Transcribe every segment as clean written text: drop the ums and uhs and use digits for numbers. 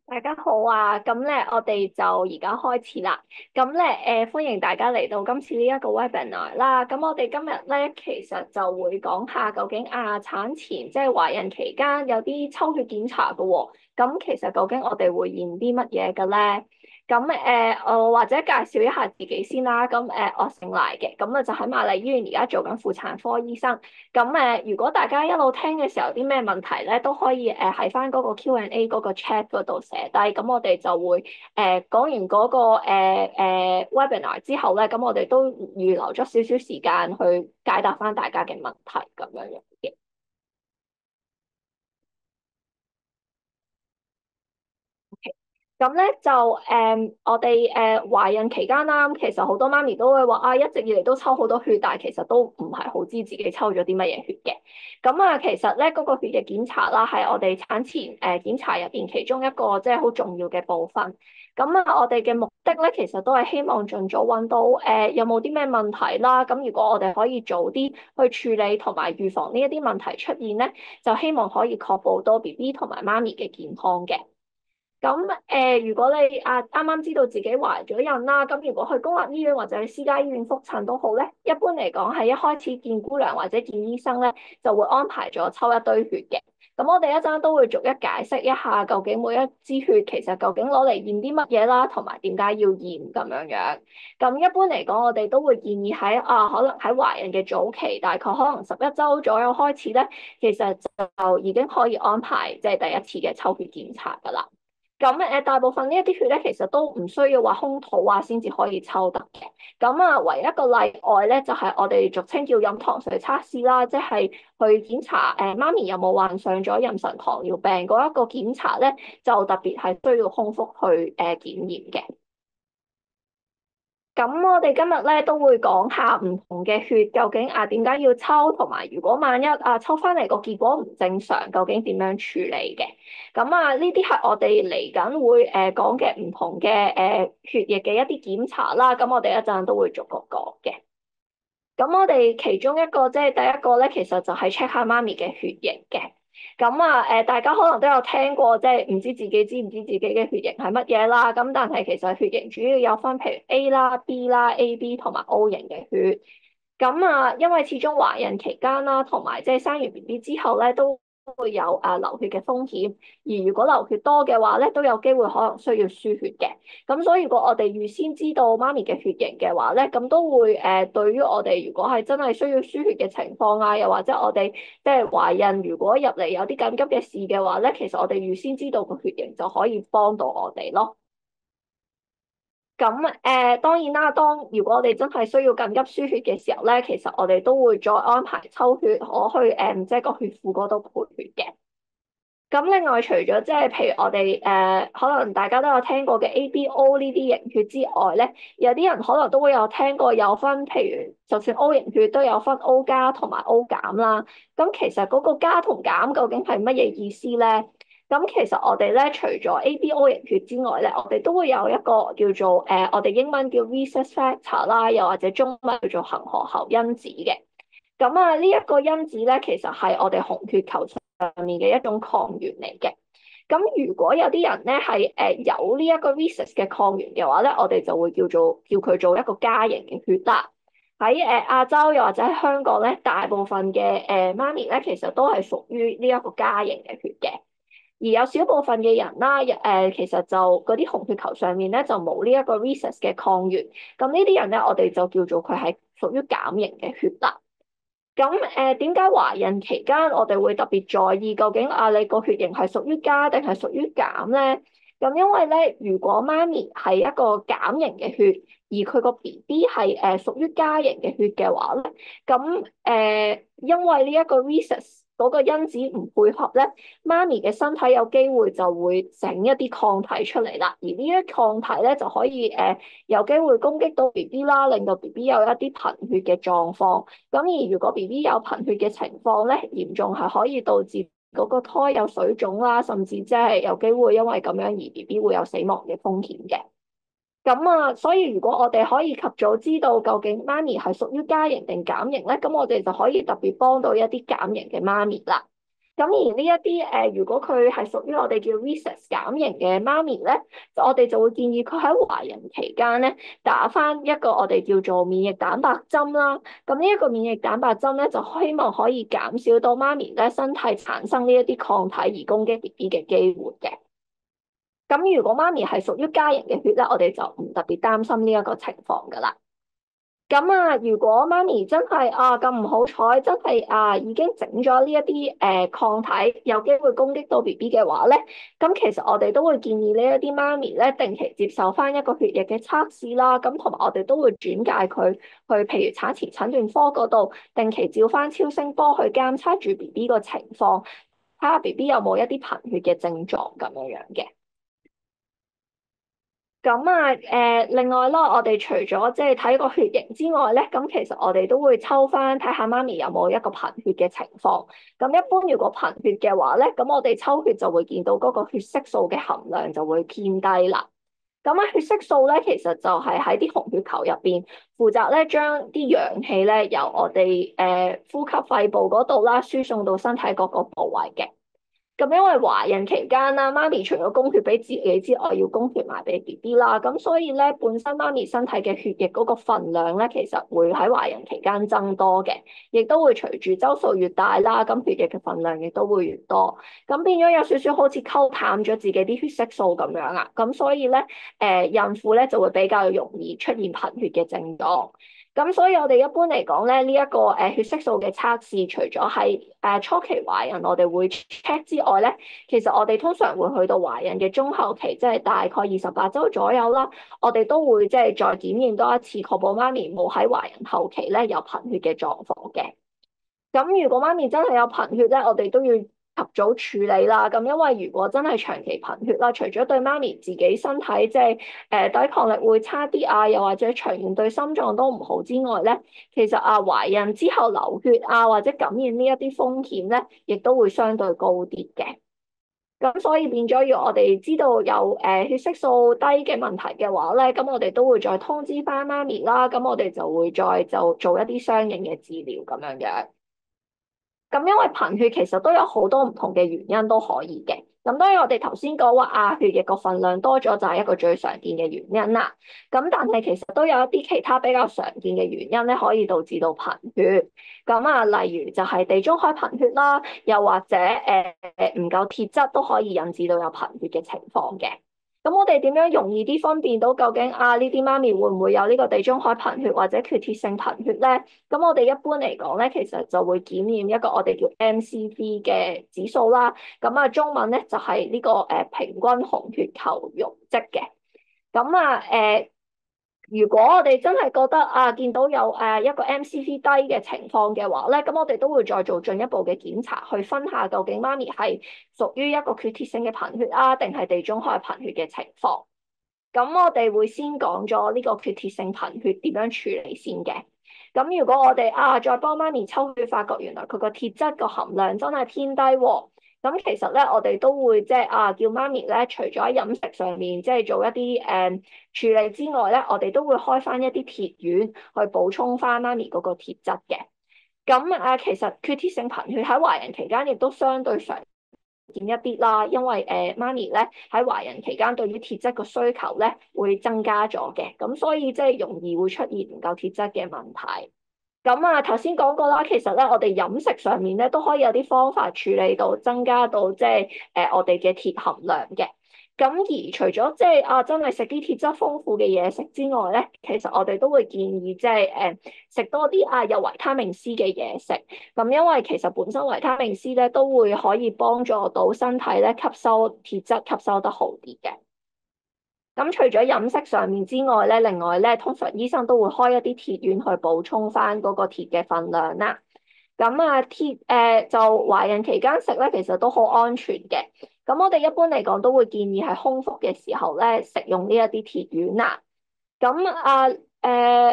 大家好啊，咁咧我哋就而家開始啦。咁咧歡迎大家嚟到今次呢一個 webinar 啦。咁我哋今日咧其實就會講下究竟產前即係懷孕期間有啲抽血檢查嘅喎。咁其實究竟我哋會驗啲乜嘢嘅咧？咁我或者介紹一下自己先啦。咁我姓賴嘅，咁啊就喺瑪麗醫院而家做緊婦產科醫生。咁如果大家一路聽嘅時候有啲咩問題咧，都可以喺翻嗰個 Q&A 嗰個 chat 嗰度寫低，咁我哋就會講完嗰個webinar 之後咧，咁我哋都預留咗少少時間去解答翻大家嘅問題咁樣樣嘅。咁咧就我哋懷孕期間啦，其實好多媽咪都會話一直以嚟都抽好多血，但係其實都唔係好知自己抽咗啲乜嘢血嘅。咁其實咧嗰個血液檢查啦，係我哋產前檢查入邊其中一個即係好重要嘅部分。咁我哋嘅目的咧，其實都係希望盡早揾到有冇啲咩問題啦。咁如果我哋可以早啲去處理同埋預防呢一啲問題出現咧，就希望可以確保到 BB 同埋媽咪嘅健康嘅。咁如果你啱啱知道自己懷咗孕啦，咁如果去公立醫院或者去私家醫院覆診都好咧，一般嚟講係一開始見姑娘或者見醫生咧，就會安排咗抽一堆血嘅。咁我哋一陣都會逐一解釋一下，究竟每一支血其實究竟攞嚟驗啲乜嘢啦，同埋點解要驗咁樣樣。咁一般嚟講，我哋都會建議喺可能喺懷孕嘅早期，大概可能11週左右開始咧，其實就已經可以安排即係第一次嘅抽血檢查㗎啦。咁大部分呢一啲血咧，其實都唔需要話空肚先至可以抽得嘅。咁唯一一個例外咧，就係我哋俗稱叫飲糖水測試啦，即係去檢查媽咪有冇患上咗妊娠糖尿病嗰一個檢查咧，就特別係需要空腹去檢驗嘅。咁我哋今日咧都會講下唔同嘅血究竟點解要抽，同埋如果萬一抽翻嚟個結果唔正常，究竟點樣處理嘅？咁呢啲係我哋嚟緊會講嘅唔同嘅血液嘅一啲檢查啦。咁我哋一陣都會逐個講嘅。咁我哋其中一個即係第一個咧，其實就係 check 下媽咪嘅血型嘅。咁大家可能都有聽過，即係唔知自己知唔知自己嘅血型係乜嘢啦。咁但係其實血型主要有分，譬如 A 啦、B 啦、AB 同埋 O 型嘅血。咁因為始終懷孕期間啦，同埋即係生完 BB 之後咧，都會有流血嘅風險。而如果流血多嘅話咧，都有機會可能需要輸血嘅。咁所以如果我哋預先知道媽咪嘅血型嘅話咧，咁都會對於我哋如果係真係需要輸血嘅情況又或者我哋即係懷孕，如果入嚟有啲緊急嘅事嘅話咧，其實我哋預先知道個血型就可以幫到我哋咯。咁當然啦，如果我哋真係需要緊急輸血嘅時候咧，其實我哋都會再安排抽血，我去即係個血庫嗰度賠血嘅。咁另外除咗即係譬如我哋可能大家都有聽過嘅 ABO 呢啲型血之外咧，有啲人可能都會有聽過有分，譬如就算 O 型血都有分 O 加同埋 O 減啦。咁其實嗰個加同減究竟係乜嘢意思咧？咁其實我哋咧除咗 ABO 型血之外咧，我哋都會有一個叫做我哋英文叫 rhesus factor 啦，又或者中文叫做恒河猴因子嘅。咁呢一個因子咧，其實係我哋紅血球上面嘅一種抗原嚟嘅。咁如果有啲人咧係有呢一個 rhesus 嘅抗原嘅話咧，我哋就會叫佢做一個加型嘅血啦。喺亞洲又或者喺香港咧，大部分嘅媽咪咧，其實都係屬於呢一個加型嘅血嘅。而有少部分嘅人啦，其實就嗰啲紅血球上面咧就冇呢一個 rhesus 嘅抗原。咁呢啲人咧，我哋就叫做佢係屬於減型嘅血啦。咁點解懷孕期間我哋會特別在意究竟你個血型係屬於加定係屬於減咧？咁因為咧，如果媽咪係一個減型嘅血，而佢個 BB 係屬於加型嘅血嘅話咧，咁因為呢一個 rhesus 嗰個因子唔配合咧，媽咪嘅身體有機會就會整一啲抗體出嚟啦，而呢啲抗體咧就可以有機會攻擊到 BB 啦，令到 BB 有一啲貧血嘅狀況。咁而如果 BB 有貧血嘅情況咧，嚴重係可以導致嗰個胎有水腫啦，甚至即係有機會因為咁樣而 BB 會有死亡嘅風險嘅。咁所以如果我哋可以及早知道究竟媽咪係屬於加型定減型咧，咁我哋就可以特別幫到一啲減型嘅媽咪啦。咁而呢一啲如果佢係屬於我哋叫 rhesus 減型嘅媽咪咧，我哋就會建議佢喺懷孕期間咧打返一個我哋叫做免疫蛋白針啦。咁呢一個免疫蛋白針咧，就希望可以減少到媽咪咧身體產生呢一啲抗體而攻擊 BB 嘅機會嘅。咁如果媽咪係屬於加型嘅血咧，我哋就唔特別擔心呢一個情況㗎啦。咁啊，如果媽咪真係咁唔好彩，真係已經整咗呢一啲抗體，有機會攻擊到 BB 嘅話咧，咁其實我哋都會建議呢一啲媽咪咧定期接受翻一個血液嘅測試啦，咁同埋我哋都會轉介佢去譬如產前診斷科嗰度定期照翻超聲波去監測住 BB 個情況，睇下 BB 有冇一啲貧血嘅症狀咁樣樣嘅。咁另外啦，我哋除咗即係睇個血型之外咧，咁其實我哋都會抽翻睇下媽咪有冇一個貧血嘅情況。咁一般如果貧血嘅話咧，咁我哋抽血就會見到嗰個血色素嘅含量就會偏低啦。咁血色素咧其實就係喺啲紅血球入邊負責咧將啲氧氣咧由我哋呼吸肺部嗰度啦輸送到身體各個部位嘅。咁因為懷孕期間啦，媽咪除咗供血俾自己之外，要供血埋俾 BB 啦，咁所以咧本身媽咪身體嘅血液嗰個份量咧，其實會喺懷孕期間增多嘅，亦都會隨住周數越大啦，咁血液嘅份量亦都會越多，咁變咗有少少好似溝淡咗自己啲血色素咁樣啊，咁所以咧孕婦咧就會比較容易出現貧血嘅症狀。咁所以我哋一般嚟講咧，呢一個血色素嘅測試，除咗係初期懷孕我哋會 check 之外咧，其實我哋通常會去到懷孕嘅中後期，即係大概28週左右啦，我哋都會即係再檢驗多一次，確保媽咪冇喺懷孕後期咧有貧血嘅狀況嘅。咁如果媽咪真係有貧血咧，我哋都要及早處理啦，咁因為如果真係長期貧血啦，除咗對媽咪自己身體即係抵抗力會差啲啊，又或者長遠對心臟都唔好之外咧，其實懷孕之後流血或者感染呢一啲風險咧，亦都會相對高啲嘅。咁所以變咗，要我哋知道有血色素低嘅問題嘅話咧，咁我哋都會再通知翻媽咪啦，咁我哋就會再就做一啲相應嘅治療咁樣樣。咁因為貧血其實都有好多唔同嘅原因都可以嘅。咁當然我哋頭先講話血液個份量多咗就係一個最常見嘅原因啦。咁但係其實都有一啲其他比較常見嘅原因咧，可以導致到貧血。咁例如就係地中海貧血啦，又或者唔夠鐵質都可以引致到有貧血嘅情況嘅。咁我哋點樣容易啲分辨到究竟呢啲媽咪會唔會有呢個地中海貧血或者缺鐵性貧血咧？咁我哋一般嚟講咧，其實就會檢驗一個我哋叫 MCV 嘅指數啦。咁中文咧就係呢個平均紅血球容積嘅。咁如果我哋真係覺得見到有一個 MCV 低嘅情況嘅話咧，咁我哋都會再做進一步嘅檢查，去分下究竟媽咪係屬於一個缺鐵性嘅貧血定係地中海貧血嘅情況。咁我哋會先講咗呢個缺鐵性貧血點樣處理先嘅。咁如果我哋再幫媽咪抽血，發覺原來佢個鐵質個含量真係偏低喎。咁其實咧，我哋都會即係叫媽咪咧，除咗喺飲食上面即係做一啲處理之外咧，我哋都會開翻一啲鐵丸去補充翻媽咪嗰個鐵質嘅。咁其實缺鐵性貧血喺懷孕期間亦都相對常見一啲啦，因為媽咪咧喺懷孕期間對於鐵質個需求咧會增加咗嘅，咁所以即係容易會出現唔夠鐵質嘅問題。咁頭先講過啦，其實咧我哋飲食上面咧都可以有啲方法處理到增加到即係我哋嘅鐵含量嘅。咁而除咗即係真係食啲鐵質豐富嘅嘢食之外咧，其實我哋都會建議即係食多啲有維他命 C 嘅嘢食。咁因為其實本身維他命 C 咧都會可以幫助到身體咧吸收鐵質，吸收得好啲嘅。咁除咗飲食上面之外咧，另外咧，通常醫生都會開一啲鐵丸去補充翻嗰個鐵嘅份量啦。鐵就懷孕期間食咧，其實都好安全嘅。咁我哋一般嚟講都會建議係空腹嘅時候咧食用呢一啲鐵丸啦。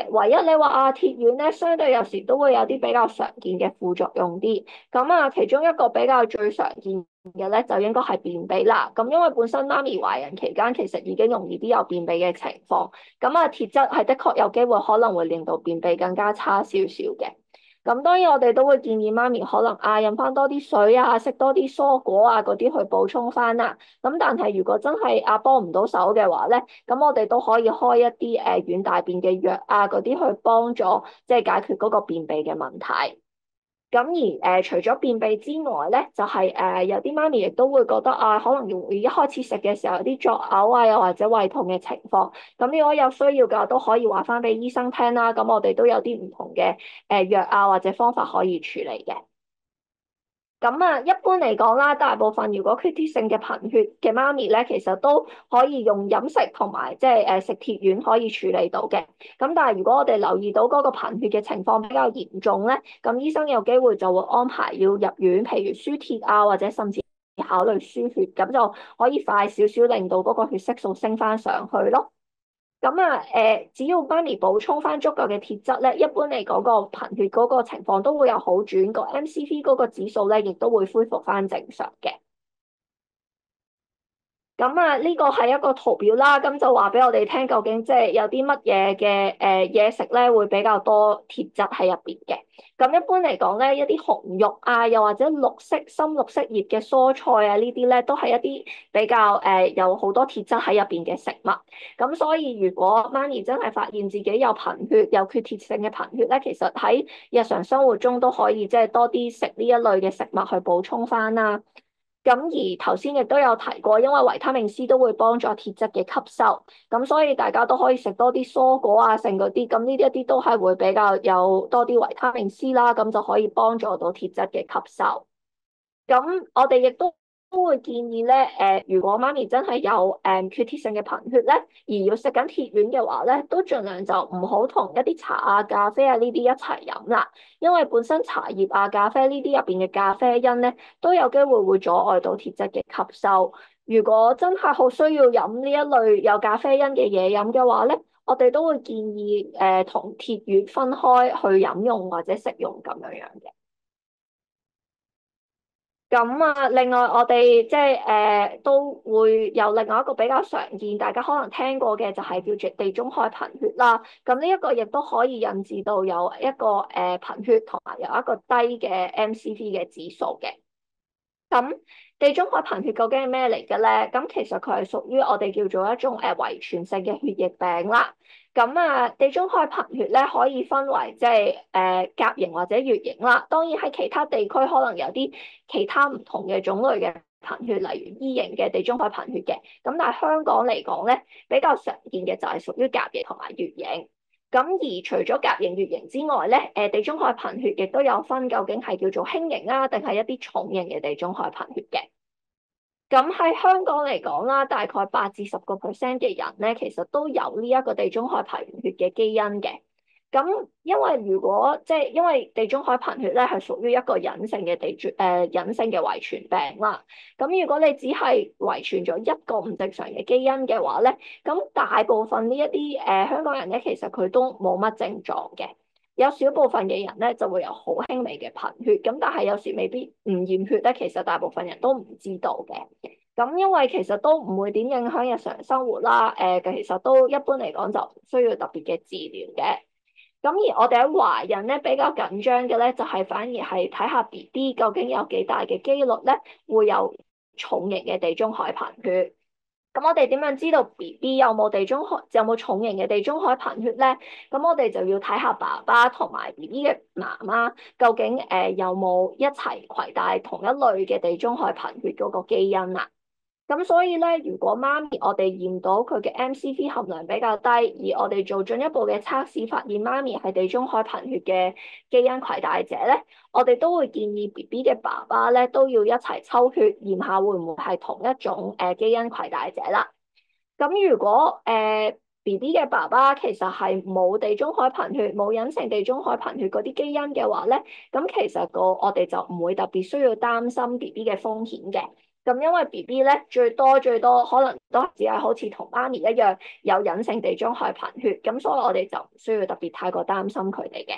唯一你話鐵丸咧，相對有時都會有啲比較常見嘅副作用啲。其中一個比較最常見嘅咧，就應該係便秘啦。因為本身媽咪懷孕期間其實已經容易啲有便秘嘅情況。鐵質係的確有機會可能會令到便秘更加差少少嘅。咁當然我哋都會建議媽咪可能飲翻多啲水啊，食多啲蔬果啊嗰啲去補充翻啦。咁但係如果真係幫唔到手嘅話咧，咁我哋都可以開一啲軟大便嘅藥啊嗰啲去幫助即係解決嗰個便秘嘅問題。咁而除咗便秘之外咧，就係、有啲媽咪亦都會覺得可能會一開始食嘅時候有啲作嘔啊，又或者胃痛嘅情況。咁如果有需要嘅，都可以話翻俾醫生聽啦。咁我哋都有啲唔同嘅藥啊，或者方法可以處理嘅。咁一般嚟講啦，大部分如果缺鐵性嘅貧血嘅媽咪咧，其實都可以用飲食同埋即係食鐵丸可以處理到嘅。咁但係如果我哋留意到嗰個貧血嘅情況比較嚴重咧，咁醫生有機會就會安排要入院，譬如輸鐵啊，或者甚至考慮輸血，咁就可以快少少令到嗰個血色素升翻上去咯。咁只要媽咪補充翻足夠嘅鐵質咧，一般嚟講個貧血嗰個情況都會有好轉，個 MCV 嗰個指數咧亦都會恢復翻正常嘅。咁呢個係一個圖表啦，咁就話俾我哋聽，究竟即係有啲乜嘢嘅嘢食咧，會比較多鐵質喺入邊嘅。咁一般嚟講咧，一啲紅肉啊，又或者綠色、深綠色葉嘅蔬菜啊，呢啲咧都係一啲比較有好多鐵質喺入邊嘅食物。咁所以如果媽咪真係發現自己有貧血、有缺鐵性嘅貧血咧，其實喺日常生活中都可以即係多啲食呢一類嘅食物去補充翻啦。咁而頭先亦都有提過，因為維他命 C 都會幫助鐵質嘅吸收，咁所以大家都可以食多啲蔬果啊，剩嗰啲，咁呢啲一啲都係會比較有多啲維他命 C 啦，咁就可以幫助到鐵質嘅吸收。咁我哋亦都會建議咧，如果媽咪真係有缺鐵性嘅貧血咧，而要食緊鐵丸嘅話咧，都盡量就唔好同一啲茶啊、咖啡啊呢啲一齊飲啦，因為本身茶葉啊、咖啡呢啲入邊嘅咖啡因咧，都有機會阻礙到鐵質嘅吸收。如果真係好需要飲呢一類有咖啡因嘅嘢飲嘅話咧，我哋都會建議同鐵丸分開去飲用或者食用咁樣樣嘅。咁另外我哋即係都會有另外一個比較常見，大家可能聽過嘅就係叫做地中海貧血啦。咁呢一個亦都可以引致到有一個貧血同埋有一個低嘅 MCV 嘅指數嘅。咁地中海貧血究竟係咩嚟嘅咧？咁其實佢係屬於我哋叫做一種遺傳性嘅血液病啦。咁地中海貧血咧可以分為即係甲型或者乙型啦。當然喺其他地區可能有啲其他唔同嘅種類嘅貧血，例如 E 型嘅地中海貧血嘅。咁但係香港嚟講咧，比較常見嘅就係屬於甲型同埋乙型。咁而除咗甲型、乙型之外咧，地中海貧血亦都有分，究竟係叫做輕型啊，定係一啲重型嘅地中海貧血嘅。咁喺香港嚟講啦，大概8至10%嘅人咧，其實都有呢一個地中海貧血嘅基因嘅。咁因為如果即係因為地中海貧血咧係屬於一個隱性嘅隱性嘅遺傳病啦。咁如果你只係遺傳咗一個唔正常嘅基因嘅話咧，咁大部分呢一啲香港人咧，其實佢都冇乜症狀嘅。有少部分嘅人咧就會有好輕微嘅貧血，咁但係有時未必唔驗血咧，其實大部分人都唔知道嘅。咁因為其實都唔會點影響日常生活啦，其實都一般嚟講就唔需要特別嘅治療嘅。咁而我哋喺懷孕咧比較緊張嘅咧，就係反而係睇下 BB 究竟有幾大嘅機率咧會有重型嘅地中海貧血。咁我哋點樣知道 BB 有冇重型嘅地中海貧血咧？咁我哋就要睇下爸爸同埋 BB 嘅媽媽究竟有冇一齊攜帶同一類嘅地中海貧血嗰個基因啊？咁所以咧，如果媽咪我哋驗到佢嘅 MCV 含量比較低，而我哋做進一步嘅測試，發現媽咪係地中海貧血嘅基因攜帶者咧，我哋都會建議 BB 嘅爸爸咧都要一齊抽血驗下會唔會係同一種基因攜帶者啦。咁如果BB 嘅爸爸其實係冇地中海貧血、冇隱性地中海貧血嗰啲基因嘅話咧，咁其實我哋就唔會特別需要擔心 BB 嘅風險嘅。咁因為 BB 咧最多可能都只係好似同媽咪一樣有隱性地中海貧血，咁所以我哋就唔需要特別太過擔心佢哋嘅。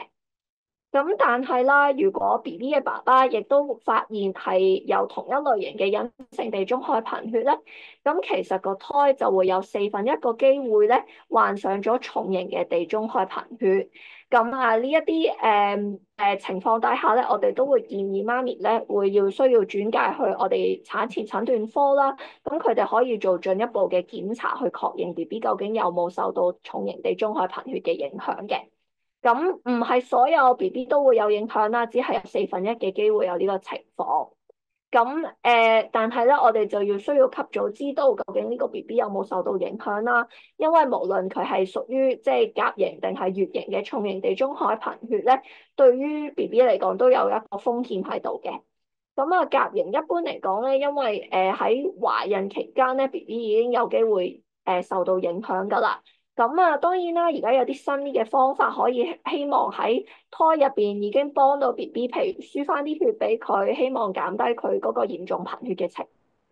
咁但係啦，如果 BB 嘅爸爸亦都發現係有同一類型嘅隱性地中海貧血咧，咁其實個胎就會有1/4個機會咧患上咗重型嘅地中海貧血。咁啊呢一啲情況底下咧，我哋都會建議媽咪咧需要轉介去我哋產前診斷科啦。咁佢哋可以做進一步嘅檢查，去確認 BB 究竟有冇受到重型地中海貧血嘅影響嘅。咁唔係所有 BB 都會有影響啦，只係有1/4嘅機會有呢個情況。咁但係咧，我哋就需要及早知道究竟呢個 BB 有冇受到影響啦。因為無論佢係屬於即係甲型定係乙型嘅重型地中海貧血咧，對於 BB 嚟講都有一個風險喺度嘅。咁啊，甲型一般嚟講咧，因為喺懷孕期間咧，BB 已經有機會受到影響㗎啦。咁啊，當然啦，而家有啲新嘅方法可以希望喺胎入邊已經幫到 BB，譬如輸翻啲血俾佢，希望減低佢嗰個嚴重貧血嘅情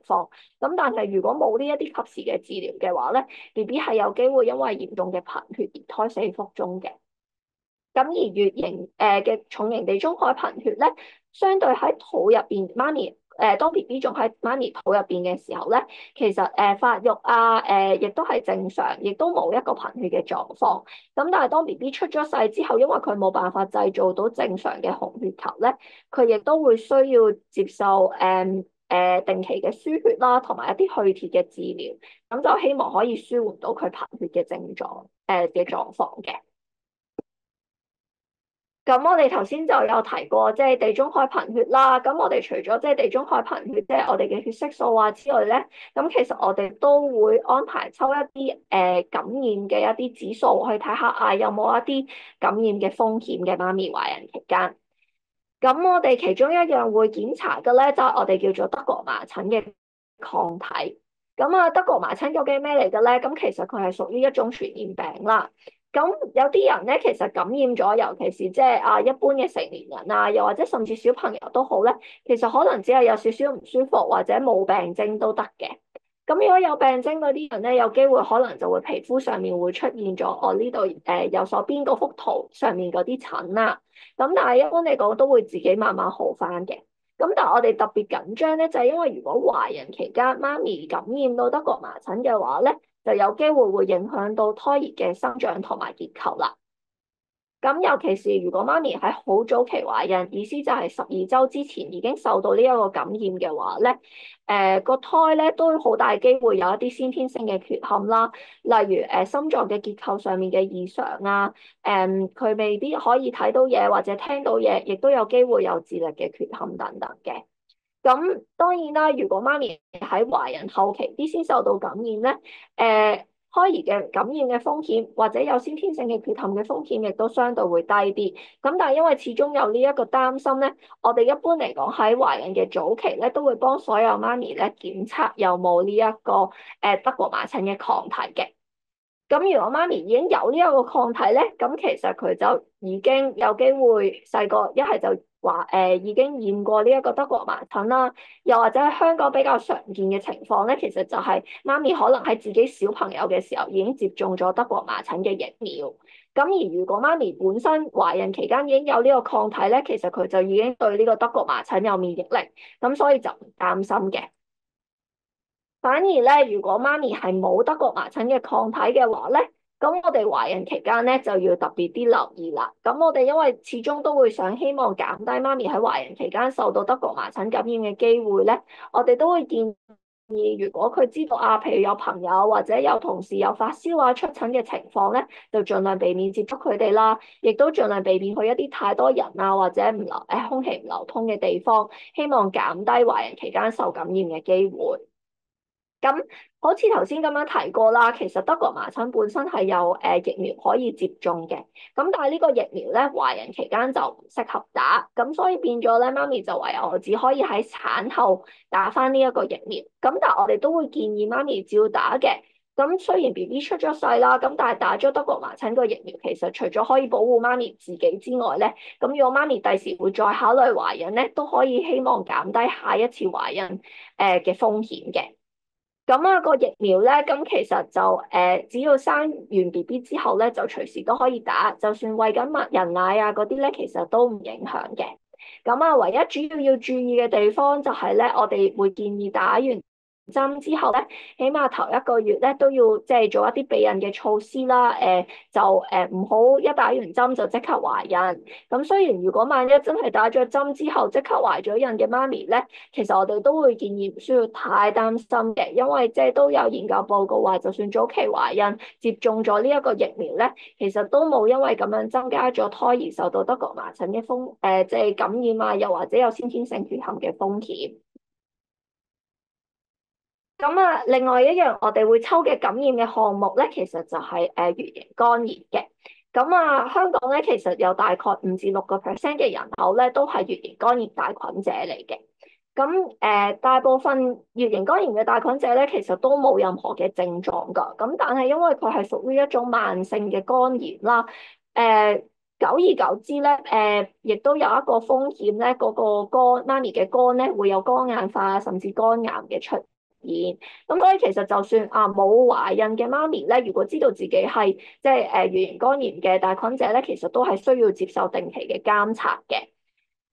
況。咁但係如果冇呢一啲及時嘅治療嘅話咧，BB 係有機會因為嚴重嘅貧血而胎死腹中嘅。咁而乙型嘅重型地中海貧血咧，相對喺肚入邊，媽咪當 BB 仲喺媽咪肚入邊嘅時候咧，其實發育啊亦都係正常，亦都冇一個貧血嘅狀況。咁但係當 BB 出咗世之後，因為佢冇辦法製造到正常嘅紅血球咧，佢亦都會需要接受定期嘅輸血啦，同埋一啲去鐵嘅治療，咁就希望可以舒緩到佢貧血嘅症狀嘅狀況嘅。咁我哋頭先就有提過，即係地中海貧血啦。咁我哋除咗即係地中海貧血，即係我哋嘅血色素啊之外咧，咁其實我哋都會安排抽一啲感染嘅一啲指數去睇下啊，有冇一啲感染嘅風險嘅媽咪懷孕期間。咁我哋其中一樣會檢查嘅咧，就係我哋叫做德國麻疹嘅抗體。咁啊，德國麻疹究竟咩嚟嘅咧？咁其實佢係屬於一種傳染病啦。咁有啲人咧，其實感染咗，尤其是即係一般嘅成年人啊，又或者甚至小朋友都好咧，其實可能只係有少少唔舒服或者冇病徵都得嘅。咁如果有病徵嗰啲人咧，有機會可能就會皮膚上面會出現咗我呢度右手邊嗰幅圖上面嗰啲疹啦。咁但係一般嚟講都會自己慢慢好返嘅。咁但係我哋特別緊張咧，就係因為如果懷孕期間媽咪感染到德國麻疹嘅話咧，就有機會影響到胎兒嘅生長同埋結構啦。咁尤其是如果媽咪喺好早期懷孕，意思就係12週之前已經受到呢一個感染嘅話咧，個胎咧都好大機會有一啲先天性嘅缺陷啦，例如心臟嘅結構上面嘅異常啊，佢未必可以睇到嘢或者聽到嘢，亦都有機會有智力嘅缺陷等等嘅。咁當然啦，如果媽咪喺懷孕後期啲先受到感染咧，胎兒嘅感染嘅風險或者有先天性嘅缺陷嘅風險亦都相對會低啲。咁但係因為始終有呢一個擔心咧，我哋一般嚟講喺懷孕嘅早期咧，都會幫所有媽咪咧檢測有冇呢一個德國麻疹嘅抗體嘅。咁如果媽咪已經有呢一個抗體咧，咁其實佢就已經有機會細個一係就話已經驗過呢一個德國麻疹啦，又或者喺香港比較常見嘅情況咧，其實就係媽咪可能喺自己小朋友嘅時候已經接種咗德國麻疹嘅疫苗。咁而如果媽咪本身懷孕期間已經有呢個抗體咧，其實佢就已經對呢個德國麻疹有免疫力，咁所以就唔擔心嘅。反而咧，如果媽咪係冇德國麻疹嘅抗體嘅話咧，咁我哋懷孕期間咧就要特別啲留意啦。咁我哋因為始終都會想希望減低媽咪喺懷孕期間受到德國麻疹感染嘅機會咧，我哋都會建議，如果佢知道譬如有朋友或者有同事有發燒啊、出疹嘅情況咧，就盡量避免接觸佢哋啦，亦都盡量避免去一啲太多人啊或者空氣唔流通嘅地方，希望減低懷孕期間受感染嘅機會。咁好似頭先咁樣提過啦，其實德國麻疹本身係有疫苗可以接種嘅，咁但係呢個疫苗咧懷孕期間就唔適合打，咁所以變咗咧媽咪就唯有只可以喺產後打返呢一個疫苗，咁但係我哋都會建議媽咪照打嘅。咁雖然 BB 出咗世啦，咁但係打咗德國麻疹個疫苗，其實除咗可以保護媽咪自己之外咧，咁如果媽咪第時會再考慮懷孕咧，都可以希望減低下一次懷孕嘅風險嘅。咁個疫苗咧，咁其實就只要生完 BB 之後咧，就隨時都可以打，就算餵緊人奶啊嗰啲咧，其實都唔影響嘅。咁唯一主要要注意嘅地方就係咧，我哋會建議打完針之後咧，起碼頭一個月咧都要即係做一啲避孕嘅措施啦。就唔好一打完針就即刻懷孕。咁雖然如果萬一真係打咗針之後即刻懷咗孕嘅媽咪咧，其實我哋都會建議唔需要太擔心嘅，因為即係都有研究報告話，就算早期懷孕接種咗呢一個疫苗咧，其實都冇因為咁樣增加咗胎兒受到德國麻疹嘅即係感染啊，又或者有先天性缺陷嘅風險。咁啊，另外一樣我哋會抽嘅感染嘅項目咧，其實就係乙型肝炎嘅。咁啊，香港咧其實有大概5至6%嘅人口咧都係乙型肝炎帶菌者嚟嘅。咁大部分乙型肝炎嘅帶菌者咧，其實都冇任何嘅症狀㗎。咁但係因為佢係屬於一種慢性嘅肝炎啦，久而久之咧，亦都有一個風險咧，嗰個媽咪嘅肝咧會有肝硬化甚至肝癌嘅出現。咁所以其實就算冇懷孕嘅媽咪咧，如果知道自己係即係乙型肝炎嘅帶菌者咧，其實都係需要接受定期嘅監察嘅。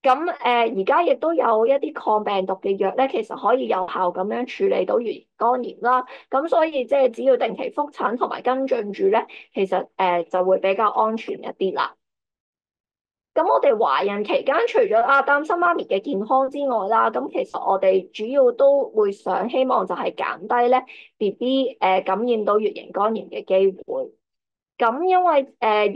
咁而家亦都有一啲抗病毒嘅藥咧，其實可以有效咁樣處理到乙型肝炎啦。咁所以即係只要定期覆診同埋跟進住咧，其實就會比較安全一啲啦。咁我哋懷孕期間，除咗擔心媽咪嘅健康之外啦，咁其實我哋主要都會希望就係減低咧 BB 感染到乙型肝炎嘅機會。咁因為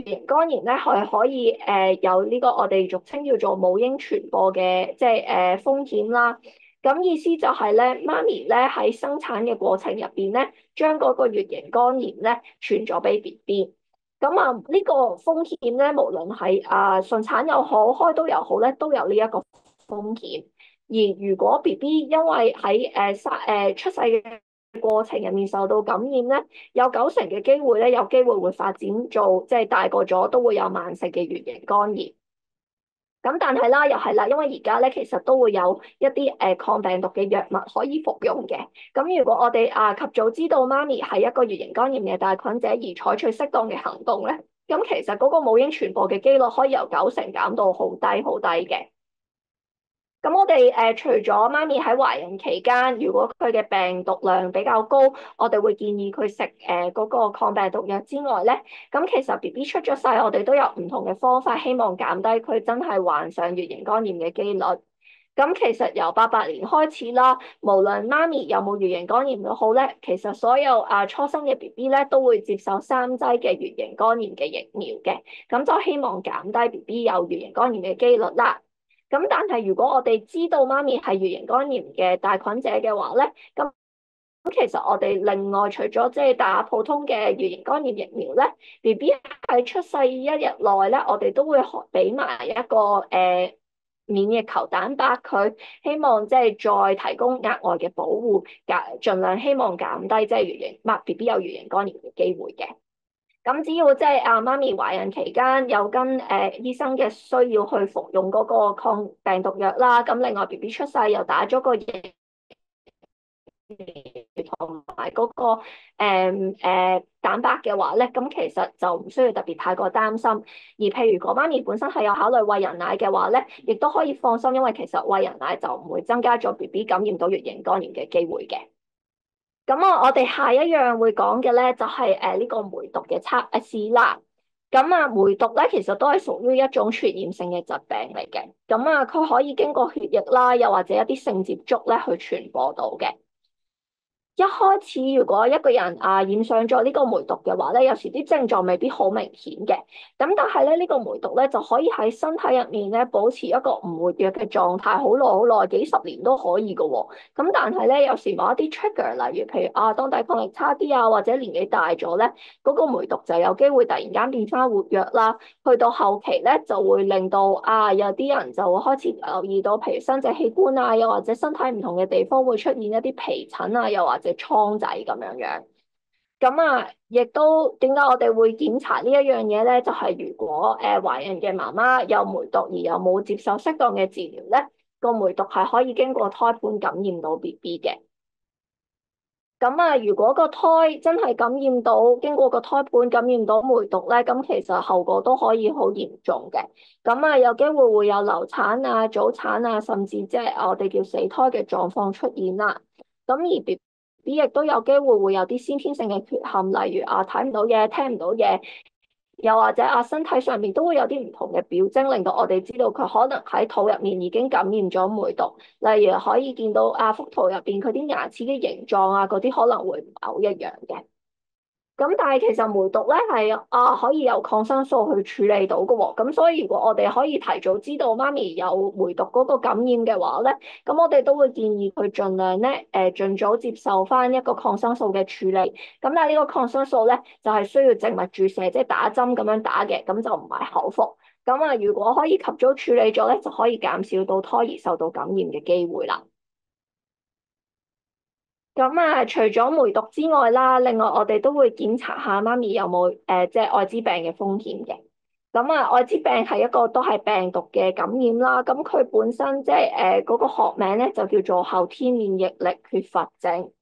乙型肝炎咧係可以有呢個我哋俗稱叫做母嬰傳播嘅即係風險啦。咁意思就係咧，媽咪咧喺生產嘅過程入邊咧，將嗰個乙型肝炎咧傳咗俾 BB。咁呢個風險咧，無論係順產又好，開刀又好咧，都有呢一個風險。而如果 BB 因為喺出世嘅過程入面受到感染咧，有90%嘅機會咧，有機會會發展做即係大個咗都會有慢性嘅乙型肝炎。咁但係啦，又係啦，因為而家咧其實都會有一啲抗病毒嘅藥物可以服用嘅。咁如果我哋及早知道媽咪係一個乙型肝炎嘅帶菌者，而採取適當嘅行動咧，咁其實嗰個母嬰傳播嘅機率可以由90%減到好低好低嘅。咁我哋除咗媽咪喺懷孕期間，如果佢嘅病毒量比較高，我哋會建議佢食嗰個抗病毒藥之外咧，咁其實 BB 出咗世，我哋都有唔同嘅方法，希望減低佢真係患上乙型肝炎嘅機率。咁其實由88年開始啦，無論媽咪有冇乙型肝炎都好咧，其實所有初生嘅 BB 咧都會接受3劑嘅乙型肝炎嘅疫苗嘅，咁就希望減低 BB 有乙型肝炎嘅機率啦。咁但係如果我哋知道媽咪係乙型肝炎嘅帶菌者嘅話咧，咁其實我哋另外除咗即係打普通嘅乙型肝炎疫苗咧，BB 喺出世1日內咧，我哋都會俾埋一個免疫球蛋白佢，希望即係再提供額外嘅保護，盡量希望減低即係BB 有乙型肝炎嘅機會嘅。咁只要即係媽咪懷孕期間有跟醫生嘅需要去服用嗰個抗病毒藥啦，咁另外 BB 出世又打咗個疫同埋嗰個蛋白嘅話咧，咁其實就唔需要特別太過擔心。而譬如果媽咪本身係有考慮餵人奶嘅話咧，亦都可以放心，因為其實餵人奶就唔會增加咗 BB 感染到乙型肝炎嘅機會嘅。咁我哋下一樣會講嘅咧，就係呢個梅毒嘅試啦。咁梅毒咧，其實都係屬於一種傳染性嘅疾病嚟嘅。咁佢可以經過血液啦，又或者一啲性接觸咧去傳播到嘅。一開始如果一個人染上咗呢個梅毒嘅話咧，有時啲症狀未必好明顯嘅。咁但係咧，呢個梅毒咧就可以喺身體入面咧保持一個唔活躍嘅狀態，好耐好耐，幾十年都可以嘅喎。咁但係咧，有時某一啲 trigger，例如譬如當抵抗力差啲或者年紀大咗咧，嗰個梅毒就有機會突然間變翻活躍啦。去到後期咧，就會令到有啲人就會開始留意到，譬如生殖器官又或者身體唔同嘅地方會出現一啲皮疹又或者瘡仔咁樣樣。咁亦都點解我哋會檢查呢一樣嘢咧？就係如果懷孕嘅媽媽有梅毒而又冇接受適當嘅治療咧，個梅毒係可以經過胎盤感染到 BB 嘅。咁如果個胎真係感染到，經過個胎盤感染到梅毒咧，咁其實後果都可以好嚴重嘅。有機會會有流產早產甚至即係我哋叫死胎嘅狀況出現啦。咁而 B 亦都有機會有啲先天性嘅缺陷，例如睇唔到嘢、聽唔到嘢，又或者身體上面都會有啲唔同嘅表徵，令到我哋知道佢可能喺肚入面已經感染咗梅毒。例如可以見到幅圖入邊佢啲牙齒嘅形狀嗰啲可能會唔係好一樣嘅。咁但係其實梅毒咧係可以有抗生素去處理到嘅喎，咁所以如果我哋可以提早知道媽咪有梅毒嗰個感染嘅話咧，咁我哋都會建議佢盡量咧盡早接受翻一個抗生素嘅處理。咁但係呢個抗生素咧就係需要靜脈注射，即係打針咁樣打嘅，咁就唔係口服。咁如果可以及早處理咗咧，就可以減少到胎兒受到感染嘅機會啦。咁除咗梅毒之外啦，另外我哋都會檢查下媽咪有冇即係愛滋病嘅風險嘅。咁愛滋病係一個都係病毒嘅感染啦。咁佢本身即係嗰個學名咧就叫做後天免疫力缺乏症。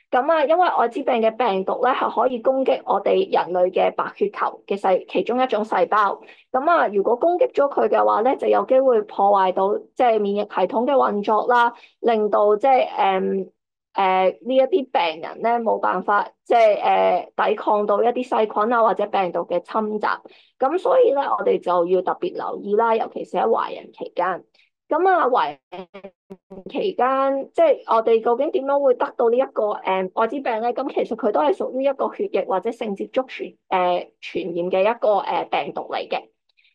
咁因為愛滋病嘅病毒咧係可以攻擊我哋人類嘅白血球嘅其中一種細胞。咁如果攻擊咗佢嘅話咧，就有機會破壞到即係免疫系統嘅運作啦，令到即係呢一啲病人咧冇辦法即係抵抗到一啲細菌或者病毒嘅侵襲。咁所以咧，我哋就要特別留意啦，尤其是喺懷孕期間。懷孕期間，即係我哋究竟點樣會得到呢一個愛滋病咧？咁其實佢都係屬於一個血液或者性接觸傳染嘅一個病毒嚟嘅。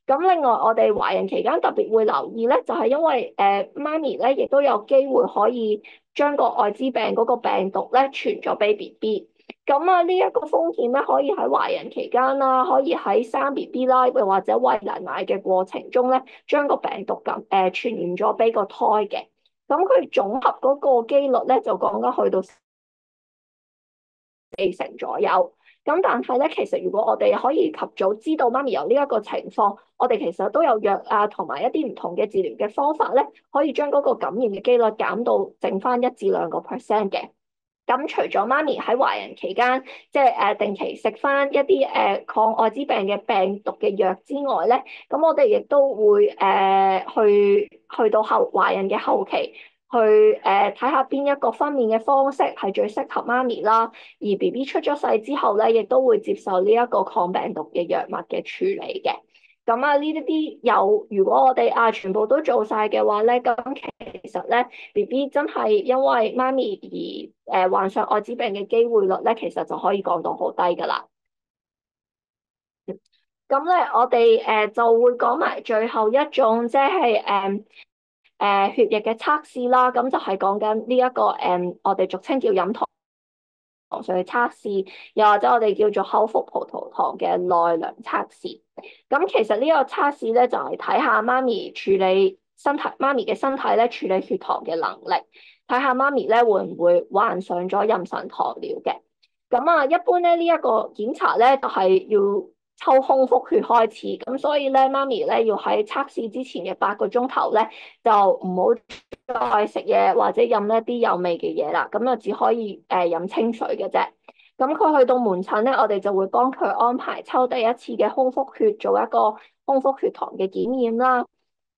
咁另外，我哋懷孕期間特別會留意咧，就係因為媽咪咧亦都有機會可以將個愛滋病嗰個病毒咧傳咗俾 BB。咁呢一個風險咧，可以喺懷孕期間啦，可以喺生 BB 啦，又或者餵奶奶嘅過程中咧，將個病毒傳染咗俾個胎嘅。咁佢總合嗰個機率咧，就講緊去到4成左右。咁但係咧，其實如果我哋可以及早知道媽咪有呢一個情況，我哋其實都有藥同埋一啲唔同嘅治療嘅方法咧，可以將嗰個感染嘅機率減到剩翻1至2%嘅。咁除咗媽咪喺懷孕期間，即係定期食翻一啲抗愛滋病嘅病毒嘅藥之外咧，咁我哋亦都會去到懷孕嘅後期，去睇下邊一個分娩嘅方式係最適合媽咪啦。而 BB 出咗世之後咧，亦都會接受呢一個抗病毒嘅藥物嘅處理嘅。呢一啲如果我哋全部都做晒嘅話咧，咁其實咧 BB 真係因為媽咪而患上愛滋病嘅機會率咧，其實就可以降到好低噶啦。咁咧，我哋就會講埋最後一種，即係血液嘅測試啦。咁就係講緊呢一個我哋俗稱叫飲糖水測試，又或者我哋叫做口服葡萄糖嘅耐量測試。咁其實呢個測試咧，就係睇下媽咪媽咪嘅身體咧處理血糖嘅能力，睇下媽咪咧會唔會患上咗妊娠糖尿嘅。一般咧呢一個檢查咧就係要抽空腹血開始，咁所以咧媽咪咧要喺測試之前嘅8個鐘頭咧就唔好再食嘢或者飲一啲有味嘅嘢啦，咁只可以飲清水嘅啫。咁佢去到門診咧，我哋就會幫佢安排抽第一次嘅空腹血，做一個空腹血糖嘅檢驗啦。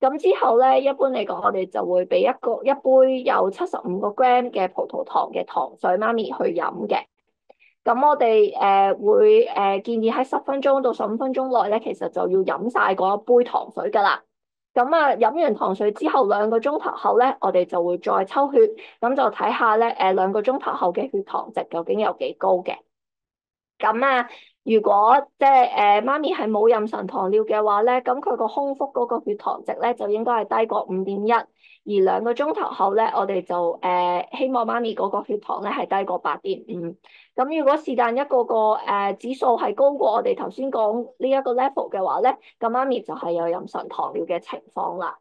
咁之後咧，一般嚟講，我哋就會俾一杯有75個 gram 嘅葡萄糖嘅糖水媽咪去飲嘅。咁我哋會建議喺10分鐘到15分鐘內咧，其實就要飲晒嗰一杯糖水噶啦。飲完糖水之後2個鐘頭後咧，我哋就會再抽血，咁就睇下咧2個鐘頭後嘅血糖值究竟有幾高嘅。如果即係媽咪係冇妊娠糖尿嘅話咧，咁佢個空腹嗰個血糖值咧就應該係低過5.1，而2個鐘頭後咧，我哋就希望媽咪嗰個血糖咧係低過8.5。咁如果是但一個指數係高過我哋頭先講呢一個 level 嘅話咧，咁媽咪就係有妊娠糖尿嘅情況啦。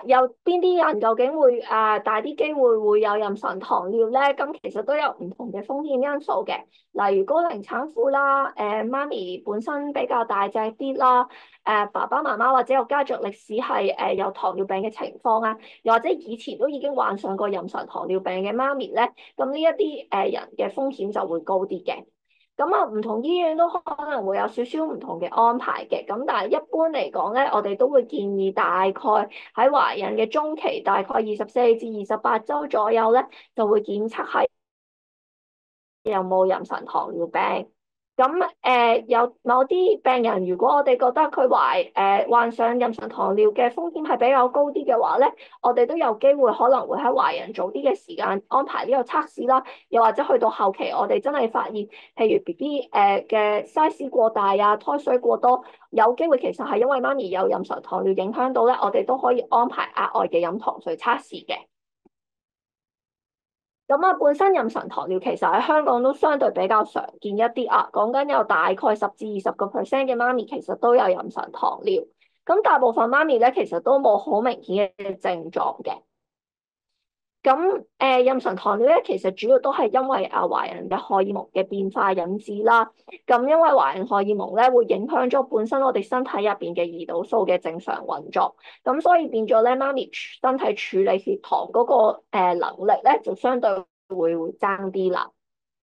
有邊啲人究竟會大啲機會有妊娠糖尿咧？咁其實都有唔同嘅風險因素嘅，例如高齡產婦啦，媽咪本身比較大隻啲啦，爸爸媽媽或者有家族歷史係有糖尿病嘅情況啊，又或者以前都已經患上過妊娠糖尿病嘅媽咪咧，咁呢一啲人嘅風險就會高啲嘅。咁啊，唔同醫院都可能會有少少唔同嘅安排嘅。咁但係一般嚟講咧，我哋都會建議大概喺懷孕嘅中期，大概24至28週左右咧，就會檢測係有冇妊娠糖尿病。咁有某啲病人，如果我哋覺得佢患上妊娠糖尿嘅風險係比較高啲嘅話咧，我哋都有機會可能會喺懷孕早啲嘅時間安排呢個測試啦。又或者去到後期，我哋真係發現，譬如 BB 嘅 size 過大啊，胎水過多，有機會其實係因為媽咪有妊娠糖尿影響到咧，我哋都可以安排額外嘅飲糖水測試嘅。咁啊，本身妊娠糖尿其實喺香港都相對比較常見一啲啊，講緊有大概10至20%嘅媽咪其實都有妊娠糖尿，咁大部分媽咪咧其實都冇好明顯嘅症狀嘅。咁妊娠糖尿咧，其實主要都係因為懷孕嘅荷爾蒙嘅變化引致啦。咁因為懷孕荷爾蒙咧會影響咗本身我哋身體入邊嘅胰島素嘅正常運作，咁所以變咗咧媽咪身體處理血糖嗰個能力咧就相對會爭啲啦。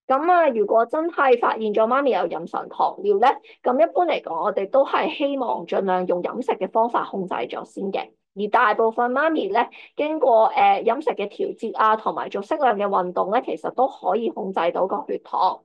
咁啊，如果真係發現咗媽咪有妊娠糖尿咧，咁一般嚟講，我哋都係希望盡量用飲食嘅方法控制咗先嘅。而大部分媽咪咧，經過飲食嘅調節啊，同埋做適量嘅運動咧，其實都可以控制到個血糖。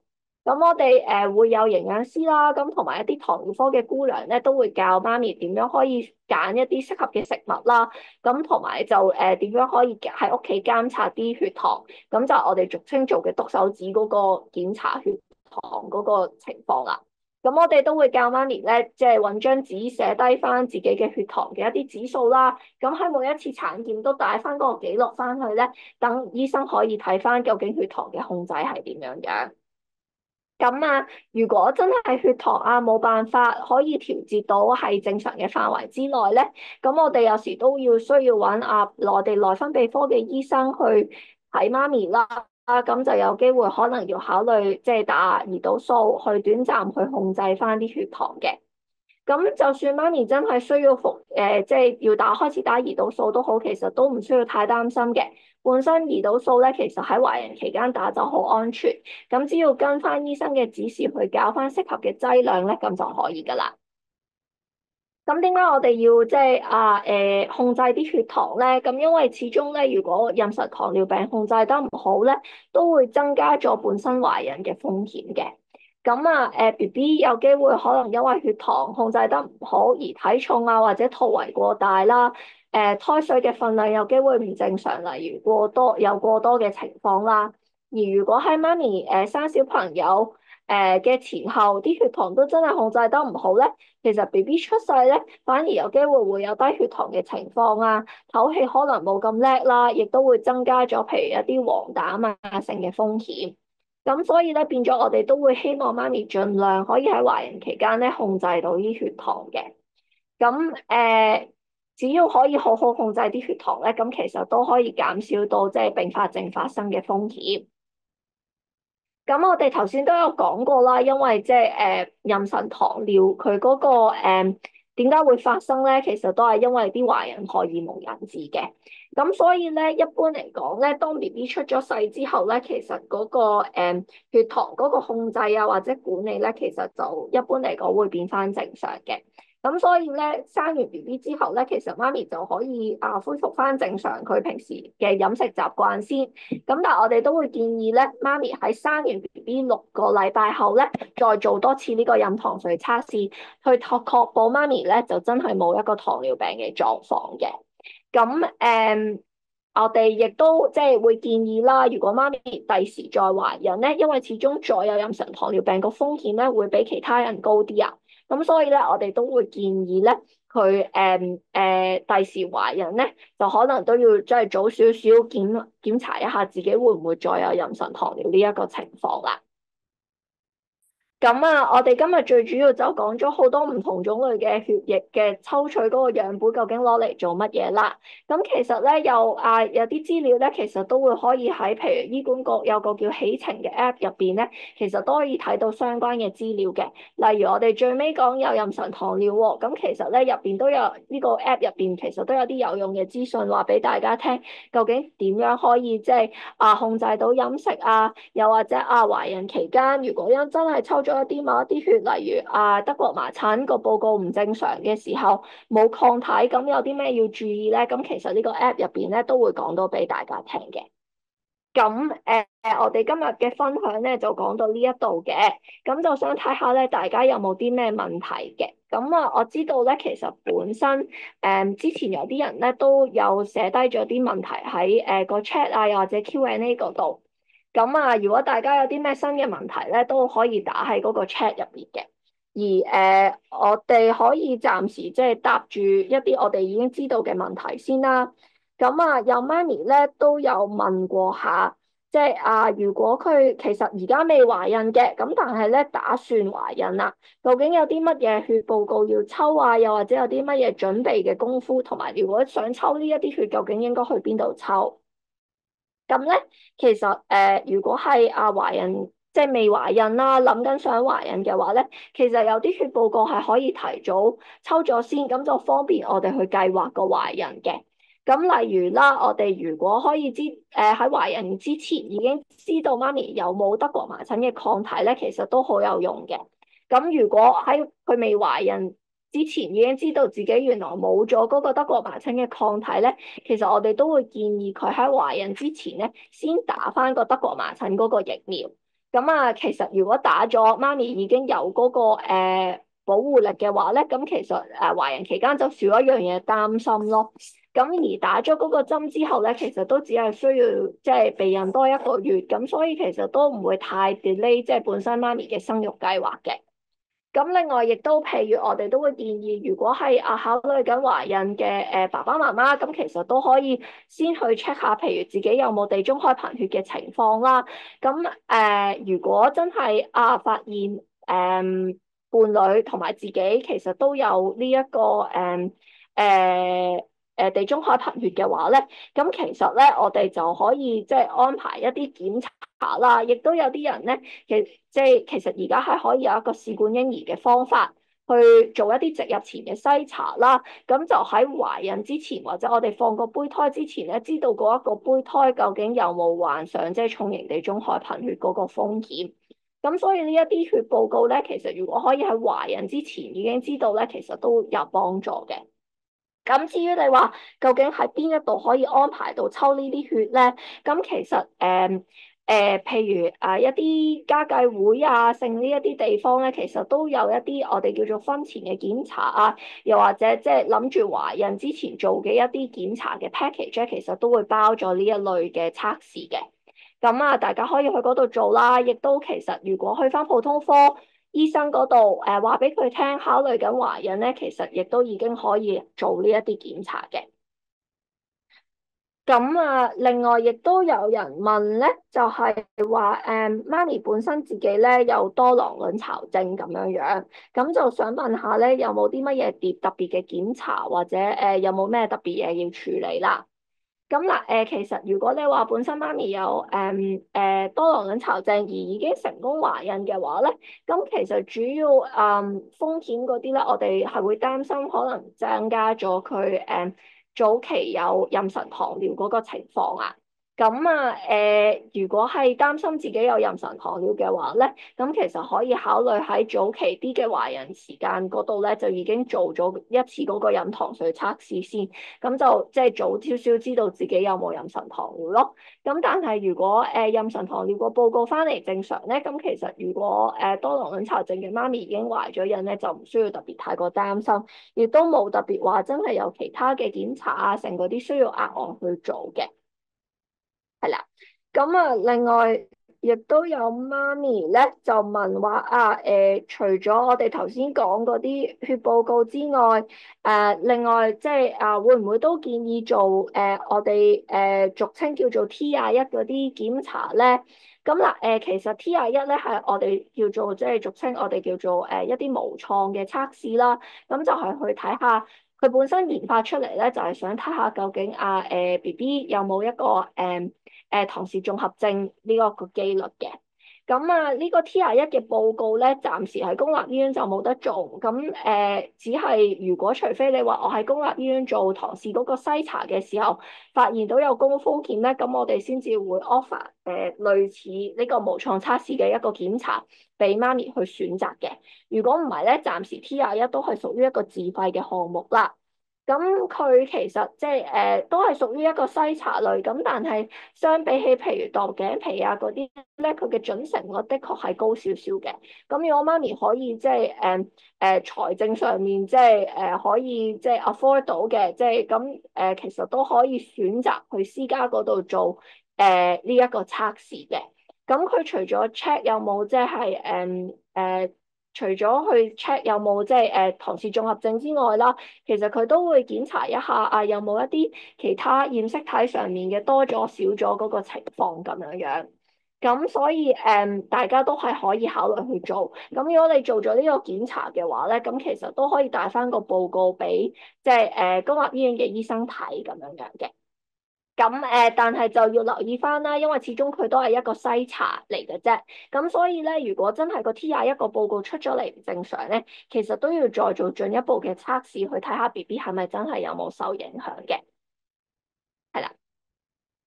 咁我哋會有營養師啦，咁同埋一啲糖尿科嘅姑娘咧，都會教媽咪點樣可以揀一啲適合嘅食物啦。咁同埋就點樣可以喺屋企監察啲血糖，咁就我哋俗稱做嘅篤手指嗰個檢查血糖嗰個情況啦。咁我哋都會教媽咪咧，即係揾張紙寫低翻自己嘅血糖嘅一啲指數啦。咁喺每一次產檢都帶翻嗰個記錄翻去咧，等醫生可以睇翻究竟血糖嘅控制係點樣樣。咁啊，如果真係血糖啊冇辦法可以調節到係正常嘅範圍之內咧，咁我哋有時都需要揾內地內分泌科嘅醫生去睇媽咪啦，咁就有機會可能要考慮即係打胰島素去短暫去控制翻啲血糖嘅。咁就算媽咪真係需要即係要開始打胰島素都好，其實都唔需要太擔心嘅。本身胰島素咧，其實喺懷孕期間打就好安全。咁只要跟翻醫生嘅指示去校翻適合嘅劑量咧，咁就可以噶啦。咁點解我哋要即係控制啲血糖咧？咁因為始終咧，如果妊娠糖尿病控制得唔好咧，都會增加咗本身懷孕嘅風險嘅。咁BB 有機會可能因為血糖控制得唔好而體重或者肚圍過大啦，胎水嘅分量有機會唔正常，例如過多嘅情況啦。而如果喺媽咪生小朋友嘅前後啲血糖都真係控制得唔好咧，其實 BB 出世咧反而有機會有低血糖嘅情況啊，唞氣可能冇咁叻啦，亦都會增加咗譬如一啲黃疸性嘅風險。咁所以咧變咗我哋都會希望媽咪盡量可以喺懷孕期間咧控制到啲血糖嘅。咁只要可以好好控制啲血糖咧，咁其實都可以減少到即係併發症發生嘅風險。咁我哋頭先都有講過啦，因為即係妊娠糖尿佢嗰個點解會發生咧？其實都係因為啲懷孕荷爾蒙引致嘅。咁所以咧，一般嚟講咧，當 BB 出咗世之後咧，其實嗰個血糖嗰個控制或者管理咧，其實就一般嚟講會變翻正常嘅。咁所以咧，生完 BB 之後咧，其實媽咪就可以恢復翻正常佢平時嘅飲食習慣先。咁但係我哋都會建議咧，媽咪喺生完 BB 6個禮拜後咧，再做多次呢個飲糖水測試，去確保媽咪咧就真係冇一個糖尿病嘅狀況嘅。咁我哋亦都即係會建議啦，如果媽咪第時再懷孕咧，因為始終再有妊娠糖尿病個風險咧會比其他人高啲啊。咁所以咧，我哋都會建議咧，佢第時懷孕咧，就可能都要即係早少少檢查一下自己會唔會再有妊娠糖尿呢一個情況啦。咁啊，我哋今日最主要就講咗好多唔同種類嘅血液嘅抽取嗰個樣本，究竟攞嚟做乜嘢啦？咁其實咧，有啲資料咧，其實都會可以喺譬如醫管局有個叫起程嘅 App 入邊咧，其實都可以睇到相關嘅資料嘅。例如我哋最尾講有妊娠糖尿喎，咁其實咧入邊都有呢個 App 入邊，其實都有啲有用嘅資訊話俾大家聽，究竟點樣可以即係控制到飲食啊，又或者懷孕期間如果真係抽咗一啲某一啲血，例如德國麻疹個報告唔正常嘅時候冇抗體，咁有啲咩要注意咧？咁其實呢個 app 入邊咧都會講到俾大家聽嘅。咁我哋今日嘅分享咧就講到呢一度嘅，咁就想睇下咧大家有冇啲咩問題嘅。咁啊，我知道咧其實本身之前有啲人咧都有寫低咗啲問題喺個 chat 啊，又或者 Q&A 嗰度。咁啊，如果大家有啲咩新嘅問題咧，都可以打喺嗰個 chat 入邊嘅。而我哋可以暫時即係答住一啲我哋已經知道嘅問題先啦。咁啊，有媽咪咧都有問過下，即係如果佢其實而家未懷孕嘅，咁但係咧打算懷孕啦，究竟有啲乜嘢血報告要抽啊？又或者有啲乜嘢準備嘅功夫，同埋如果想抽呢一啲血，究竟應該去邊度抽？咁咧，其實如果係懷孕，即係未懷孕啦，諗緊想懷孕嘅話咧，其實有啲血報告係可以提早抽咗先，咁就方便我哋去計劃個懷孕嘅。咁例如啦，我哋如果可以喺懷孕之前已經知道媽咪有冇德國麻疹嘅抗體咧，其實都好有用嘅。咁如果喺佢未懷孕之前已經知道自己原來冇咗嗰個德國麻疹嘅抗體咧，其實我哋都會建議佢喺懷孕之前咧，先打返個德國麻疹嗰個疫苗。咁啊，其實如果打咗，媽咪已經有嗰個保護力嘅話咧，咁其實懷孕期間就少一樣嘢擔心咯。咁而打咗嗰個針之後咧，其實都只係需要即係避孕多一個月，咁所以其實都唔會太 delay 即係本身媽咪嘅生育計劃嘅。咁另外亦都譬如我哋都會建議，如果係考慮緊懷孕嘅爸爸媽媽，咁其實都可以先去 check 下，譬如自己有冇地中海貧血嘅情況啦。咁如果真係發現伴侶同埋自己其實都有呢、這、一個地中海貧血嘅話咧，咁其實咧我哋就可以即係安排一啲檢查啦，亦都有啲人咧，其實而家係可以有一個試管嬰兒嘅方法去做一啲植入前嘅篩查啦。咁就喺懷孕之前或者我哋放個胚胎之前咧，知道嗰一個胚胎究竟有冇患上即係重型地中海貧血嗰個風險。咁所以呢一啲血報告咧，其實如果可以喺懷孕之前已經知道咧，其實都有幫助嘅。咁至於你話究竟喺邊一度可以安排到抽呢啲血咧？咁其實譬如一啲家計會啊，剩呢一啲地方咧，其實都有一啲我哋叫做婚前嘅檢查啊，又或者即係諗住懷孕之前做嘅一啲檢查嘅 package 咧，其實都會包咗呢一類嘅測試嘅。咁大家可以去嗰度做啦。亦都其實如果去返普通科醫生嗰度，話俾佢聽考慮緊懷孕咧，其實亦都已經可以做呢一啲檢查嘅。咁另外亦都有人問咧，就係話媽咪本身自己咧有多囊卵巢症咁樣樣，咁就想問下咧，有冇啲乜嘢特別嘅檢查，或者有冇咩特別嘢要處理啦？咁嗱，其實如果你話本身媽咪有多囊卵巢症而已經成功懷孕嘅話咧，咁其實主要風險嗰啲咧，我哋係會擔心可能增加咗佢早期有妊娠糖尿嗰個情況啊。咁如果係擔心自己有妊娠糖尿嘅話咧，咁其實可以考慮喺早期啲嘅懷孕時間嗰度咧，就已經做咗一次嗰個隱糖水測試先，咁就即係早少少知道自己有冇妊娠糖尿咯。咁但係如果妊娠糖尿個報告翻嚟正常咧，咁其實如果多囊卵巢症嘅媽咪已經懷咗孕咧，就唔需要特別太過擔心，亦都冇特別話真係有其他嘅檢查啊，成嗰啲需要額外去做嘅。係啦，咁另外亦都有媽咪咧就問話啊，除咗我哋頭先講嗰啲血報告之外，另外即係會唔會都建議做我哋俗稱叫做 T21嗰啲檢查咧？咁嗱，其實 T21咧係我哋叫做即係俗稱我哋叫做一啲無創嘅測試啦，咁就係去睇下佢本身研發出嚟咧，就係想睇下究竟BB 有冇一個唐氏綜合症呢個機率嘅。咁呢個 T21嘅報告咧，暫時喺公立醫院就冇得做。咁只係如果除非你話我喺公立醫院做唐氏嗰個篩查嘅時候，發現到有高風險咧，咁我哋先至會 offer 類似呢個無創測試嘅一個檢查俾媽咪去選擇嘅。如果唔係咧，暫時 T21都係屬於一個自費嘅項目啦。咁佢其實即係都係屬於一個篩查類，咁但係相比起譬如度頸皮啊嗰啲咧，佢嘅準成率的確係高少少嘅。咁如果媽咪可以即係財政上面即係可以即係 afford 到嘅，即係咁其實都可以選擇去私家嗰度做呢一個測試嘅。咁佢除咗 check 有冇即係除咗去 check 有冇即係唐氏綜合症之外啦，其實佢都會檢查一下有冇一啲其他染色體上面嘅多咗少咗嗰個情況咁樣樣。咁所以大家都係可以考慮去做。咁如果你做咗呢個檢查嘅話咧，咁其實都可以帶翻個報告俾即係公立醫院嘅醫生睇咁樣樣嘅。咁但係就要留意翻啦，因為始終佢都係一個篩查嚟嘅啫。咁所以咧，如果真係個 T21個報告出咗嚟唔正常咧，其實都要再做進一步嘅測試，去睇下 BB 係咪真係有冇受影響嘅。係啦。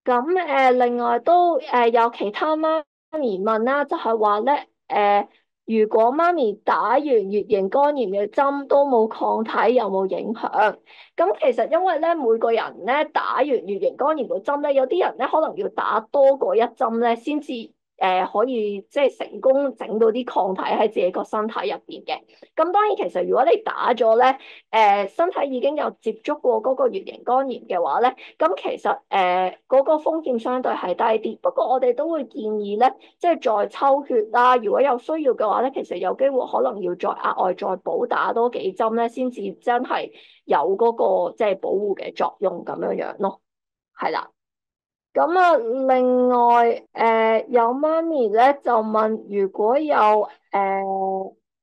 咁另外都有其他媽咪問啦，就係話咧如果媽咪打完乙型肝炎嘅針都冇抗體，有冇影響？咁其實因為咧每個人咧打完乙型肝炎嘅針咧，有啲人咧可能要打多過一針咧，先至可以即係成功整到啲抗體喺自己個身體入邊嘅。咁當然其實如果你打咗咧，身體已經有接觸過嗰個乙型肝炎嘅話咧，咁其實嗰個風險相對係低啲。不過我哋都會建議咧，即係再抽血啦。如果有需要嘅話咧，其實有機會可能要再額外再補打多幾針咧，先至真係有嗰個即係保護嘅作用咁樣樣咯。係啦。咁另外有媽咪咧就問，如果有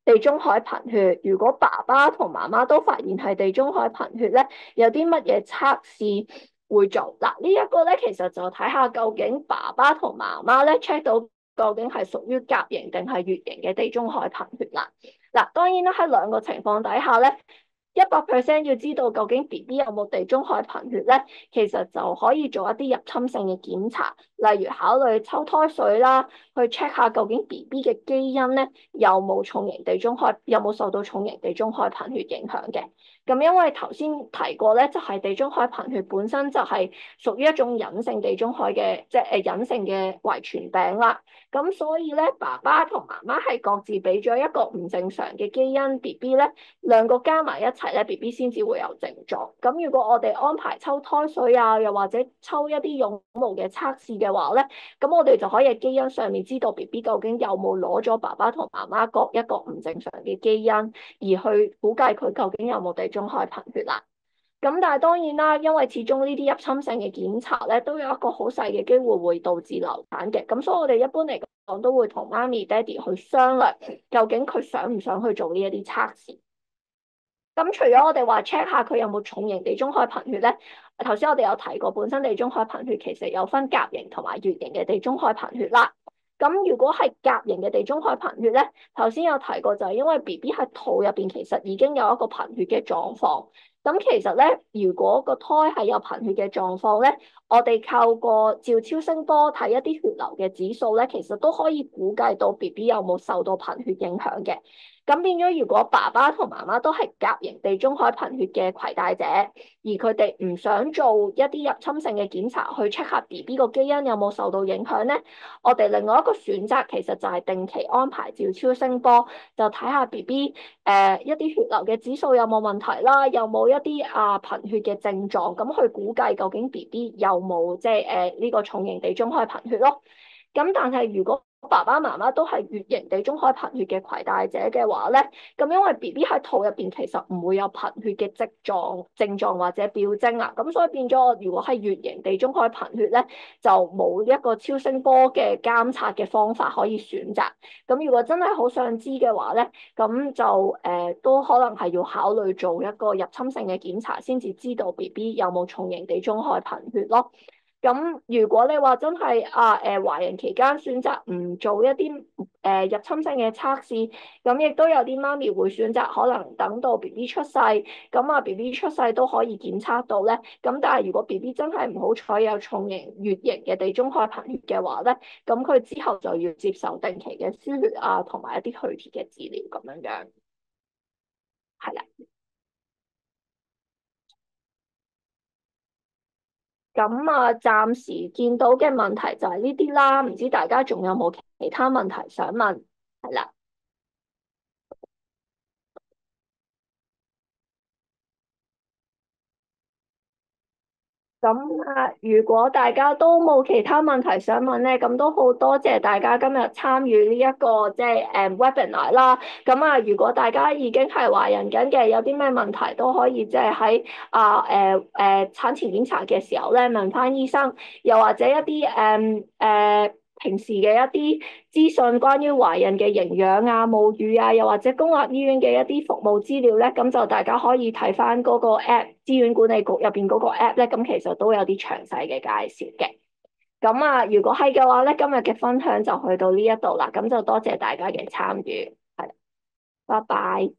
地中海貧血，如果爸爸同媽媽都發現係地中海貧血咧，有啲乜嘢測試會做？嗱，呢一個咧其實就睇下究竟爸爸同媽媽咧 check 到究竟係屬於甲型定係乙型嘅地中海貧血啦。嗱，當然啦，喺兩個情況底下咧。100%要知道究竟 BB 有冇地中海貧血咧，其實就可以做一啲入侵性嘅檢查，例如考慮抽胎水啦，去 check 下究竟 BB 嘅基因咧有冇重型地中海，有冇受到重型地中海貧血影響嘅。咁因為頭先提過咧，就係地中海貧血本身就係屬於一種隱性地中海嘅，即係隱性嘅遺傳病啦。咁所以咧，爸爸同媽媽係各自俾咗一個唔正常嘅基因 BB 咧，兩個加埋一齊咧，BB 先至會有症狀。咁如果我哋安排抽胎水啊，又或者抽一啲絨毛嘅測試嘅話咧，咁我哋就可以喺基因上面知道 BB 究竟有冇攞咗爸爸同媽媽各一個唔正常嘅基因，而去估計佢究竟有冇地中海貧血啦。咁但係當然啦，因為始終呢啲入侵性嘅檢查咧，都有一個好細嘅機會會導致流產嘅。咁所以我哋一般嚟講都會同媽咪、爹哋去商量，究竟佢想唔想去做呢一啲測試。咁除咗我哋話 check 下佢有冇重型地中海貧血咧，頭先我哋有提過，本身地中海貧血其實有分甲型同埋乙型嘅地中海貧血啦。咁如果係甲型嘅地中海貧血咧，頭先有提過就係因為 BB 喺肚入邊其實已經有一個貧血嘅狀況。咁其實咧，如果個胎係有貧血嘅狀況咧，我哋透過照超聲波睇一啲血流嘅指數咧，其實都可以估計到 BB 有冇受到貧血影響嘅。咁變咗，如果爸爸同媽媽都係甲型地中海貧血嘅攜帶者，而佢哋唔想做一啲入侵性嘅檢查去 check 下 BB 個基因有冇受到影響咧，我哋另外一個選擇其實就係定期安排照超聲波，就睇下 BB 一啲血流嘅指數有冇問題啦，有冇一啲貧血嘅症狀，咁去估計究竟 BB 有冇即係呢個重型地中海貧血咯。咁但係如果爸爸媽媽都係乙型地中海貧血嘅攜帶者嘅話咧，咁因為 BB 喺肚入邊其實唔會有貧血嘅症狀或者表徵啊，咁所以變咗如果係乙型地中海貧血咧，就冇一個超聲波嘅監察嘅方法可以選擇。咁如果真係好想知嘅話咧，咁就都可能係要考慮做一個入侵性嘅檢查，先至知道 BB 有冇重型地中海貧血咯。咁如果你話真係懷孕期間選擇唔做一啲入侵性嘅測試，咁亦都有啲媽咪會選擇可能等到 BB 出世，咁啊 BB 出世都可以檢測到咧。咁但係如果 BB 真係唔好彩有重型乙型嘅地中海貧血嘅話咧，咁佢之後就要接受定期嘅輸血啊，同埋一啲去鐵嘅治療咁樣樣，係啦。咁啊，暫時見到嘅問題就係呢啲啦，唔知大家仲有冇其他問題想問？係啦。咁啊，如果大家都冇其他問題想問咧，咁都好多謝大家今日參與呢一個即係webinar 啦。咁啊，如果大家已經係懷孕緊嘅，有啲咩問題都可以即係喺產前檢查嘅時候咧問翻醫生，又或者一啲平時嘅一啲資訊，關於懷孕嘅營養啊、母乳啊，又或者公立醫院嘅一啲服務資料咧，咁就大家可以睇翻嗰個 app，資源管理局入邊嗰個 app 咧，咁其實都有啲詳細嘅介紹嘅。咁啊，如果係嘅話咧，今日嘅分享就去到呢一度啦，咁就多謝大家嘅參與，係，拜拜。